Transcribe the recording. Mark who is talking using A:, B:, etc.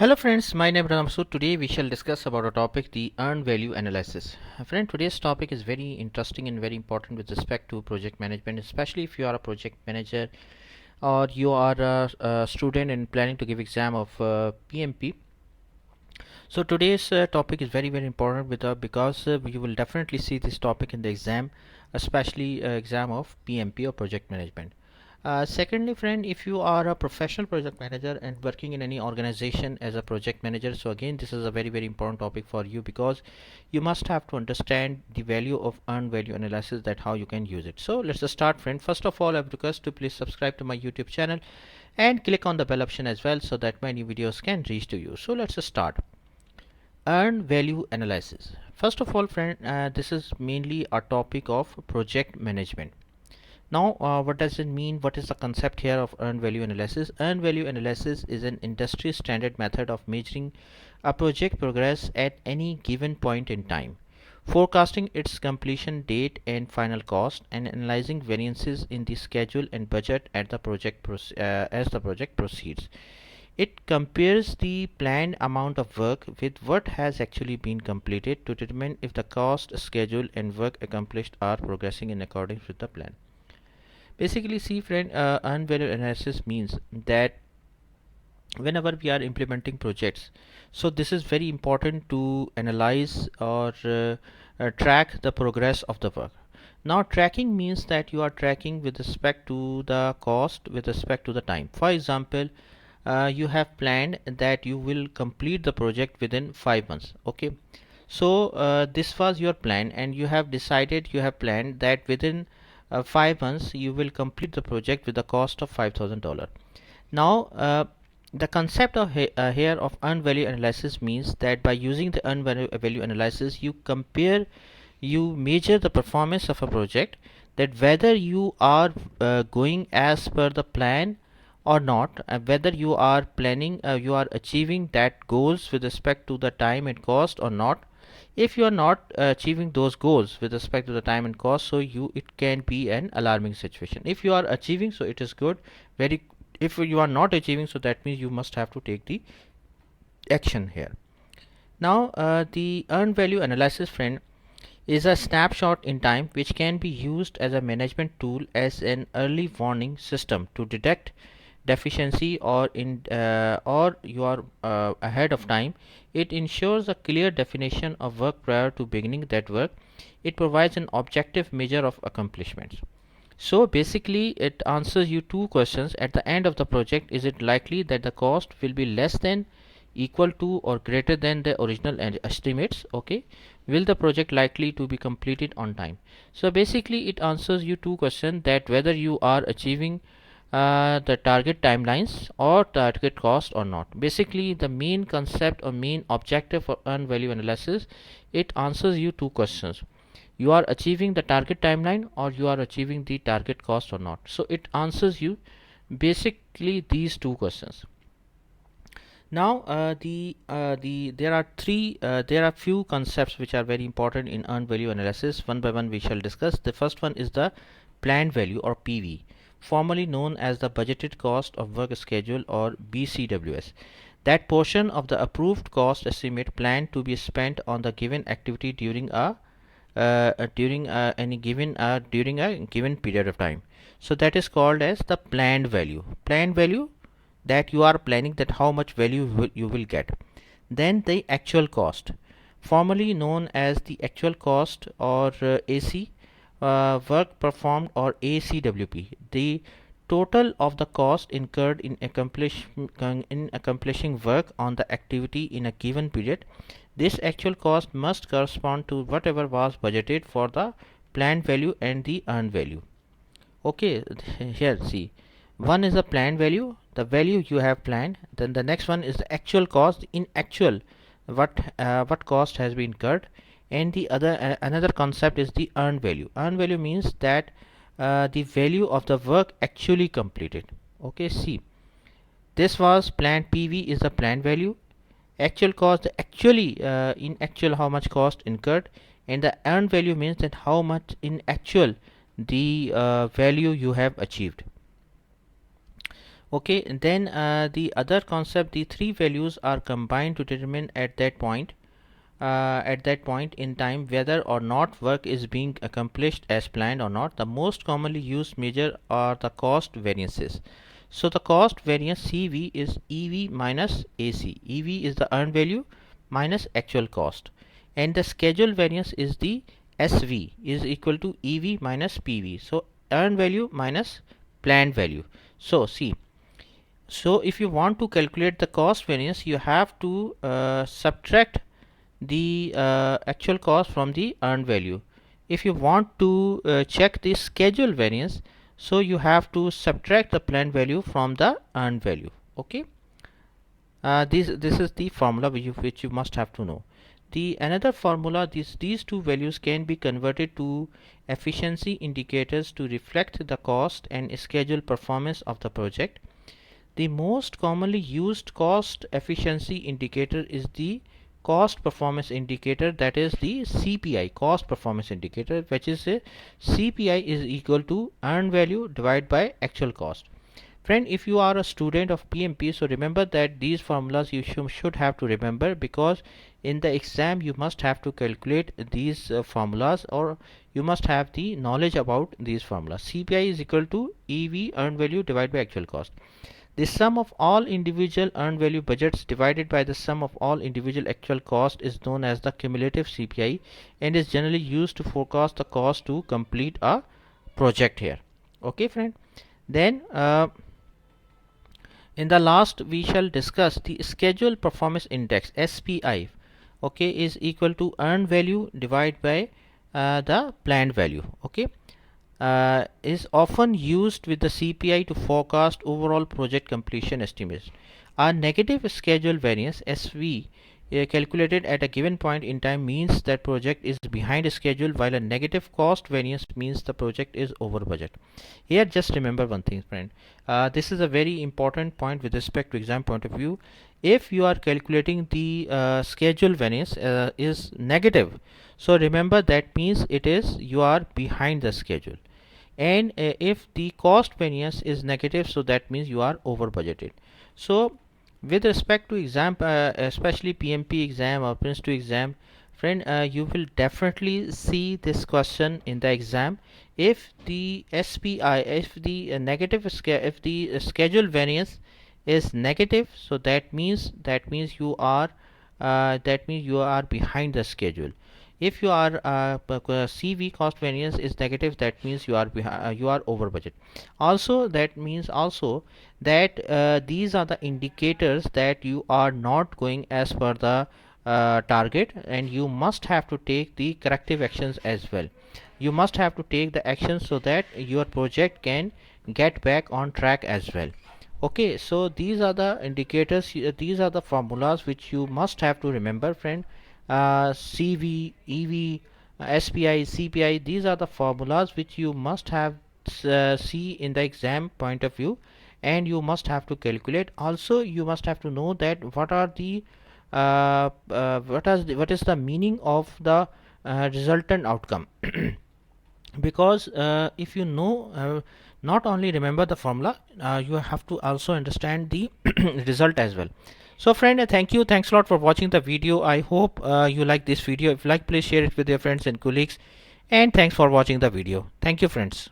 A: Hello friends, my name is Ramsu. Today we shall discuss about a topic, the earned value analysis. Friend, today's topic is very interesting and very important with respect to project management, especially if you are a project manager or you are a student and planning to give exam of PMP. So today's topic is very important because you will definitely see this topic in the exam, especially exam of PMP or project management. Secondly, friend, if you are a professional project manager and working in any organization as a project manager, so again this is a very important topic for you because you must have to understand the value of earned value analysis, that how you can use it. So let's just start, friend. First of all, I would request to please subscribe to my YouTube channel and click on the bell option as well so that my new videos can reach to you. So let's just start. Earned value analysis. First of all, friend, this is mainly a topic of project management. Now, what does it mean? What is the concept here of earned value analysis? Earned value analysis is an industry standard method of measuring a project progress at any given point in time, forecasting its completion date and final cost, and analyzing variances in the schedule and budget at the as the project proceeds. It compares the planned amount of work with what has actually been completed to determine if the cost, schedule, and work accomplished are progressing in accordance with the plan. Basically, see, friend, earned value analysis means that whenever we are implementing projects, so this is very important to analyze or track the progress of the work. Now, tracking means that you are tracking with respect to the cost, with respect to the time. For example, you have planned that you will complete the project within 5 months. Okay, so this was your plan, and you have decided, you have planned that within 5 months you will complete the project with the cost of $5,000. Now, the concept of here of earned value analysis means that by using the earned value analysis, you measure the performance of a project, that whether you are going as per the plan or not, whether you are planning, you are achieving that goals with respect to the time and cost or not. If you are not achieving those goals with respect to the time and cost, so it can be an alarming situation. If you are achieving, so it is good. Very If you are not achieving, so that means you must have to take the action here. Now, the earned value analysis, friend, is a snapshot in time which can be used as a management tool, as an early warning system to detect deficiency or you are ahead of time. It ensures a clear definition of work prior to beginning that work. It provides an objective measure of accomplishments. So basically it answers you two questions at the end of the project. Is it likely that the cost will be less than, equal to, or greater than the original estimates? Okay, will the project likely to be completed on time? So basically it answers you two questions, that whether you are achieving the target timelines or target cost or not. Basically the main concept or main objective for earned value analysis, it answers you two questions: you are achieving the target timeline or you are achieving the target cost or not. So it answers you basically these two questions. Now, there are few concepts which are very important in earned value analysis. One by one we shall discuss. The first one is the planned value, or PV, formerly known as the budgeted cost of work schedule, or BCWS. That portion of the approved cost estimate planned to be spent on the given activity during a during a given period of time. So that is called as the planned value. Planned value, that you are planning that how much value you will get. Then the actual cost, formerly known as the actual cost, or AC, work performed, or ACWP, the total of the cost incurred in accomplishing work on the activity in a given period. This actual cost must correspond to whatever was budgeted for the planned value and the earned value. Okay, here see, one is the planned value, the value you have planned. Then the next one is the actual cost, in actual what cost has been incurred. And the other another concept is the earned value. Earned value means that the value of the work actually completed. Okay, see, this was planned. PV is the planned value. Actual cost, actually in actual how much cost incurred. And the earned value means that how much in actual the value you have achieved. Okay, and then the other concept, the three values are combined to determine at that point in time whether or not work is being accomplished as planned or not. The most commonly used measure are the cost variances. So the cost variance CV is EV minus AC. EV is the earned value minus actual cost, and the schedule variance is the SV is equal to EV minus PV. So earned value minus planned value. So see, so if you want to calculate the cost variance, you have to subtract the actual cost from the earned value. If you want to check the schedule variance, so you have to subtract the planned value from the earned value. Okay, this is the formula which you must have to know. The another formula, these two values can be converted to efficiency indicators to reflect the cost and schedule performance of the project. The most commonly used cost efficiency indicator is the cost performance indicator, that is the CPI, cost performance indicator, which is a CPI is equal to earned value divided by actual cost. Friend, if you are a student of PMP, so remember that these formulas you should have to remember, because in the exam you must have to calculate these formulas, or you must have the knowledge about these formulas. CPI is equal to EV, earned value, divided by actual cost. The sum of all individual earned value budgets divided by the sum of all individual actual cost is known as the cumulative CPI, and is generally used to forecast the cost to complete a project here. Okay, friend. Then in the last we shall discuss the schedule performance index, SPI. Okay, is equal to earned value divided by the planned value. Okay, is often used with the CPI to forecast overall project completion estimates. A negative schedule variance SV calculated at a given point in time means that project is behind schedule, while a negative cost variance means the project is over budget. Here just remember one thing, friend. This is a very important point with respect to exam point of view. If you are calculating the schedule variance is negative, so remember that means it is you are behind the schedule. And if the cost variance is negative, so that means you are over budgeted. So with respect to exam, especially PMP exam or Prince 2 exam, friend, you will definitely see this question in the exam. If the SPI, if the if the schedule variance is negative, so that means you are behind the schedule. If you are CV, cost variance is negative, that means you are over budget. Also that means also that these are the indicators that you are not going as per the target, and you must have to take the corrective actions as well. You must have to take the actions so that your project can get back on track as well. Okay, so these are the indicators, these are the formulas which you must have to remember, friend. CV, EV, SPI, CPI, these are the formulas which you must have see in the exam point of view, and you must have to calculate. Also you must have to know that what are the what is the meaning of the resultant outcome. Because if you know, not only remember the formula, you have to also understand the result as well. So friend, thanks a lot for watching the video. I hope you like this video. If you like, please share it with your friends and colleagues, and thanks for watching the video. Thank you, friends.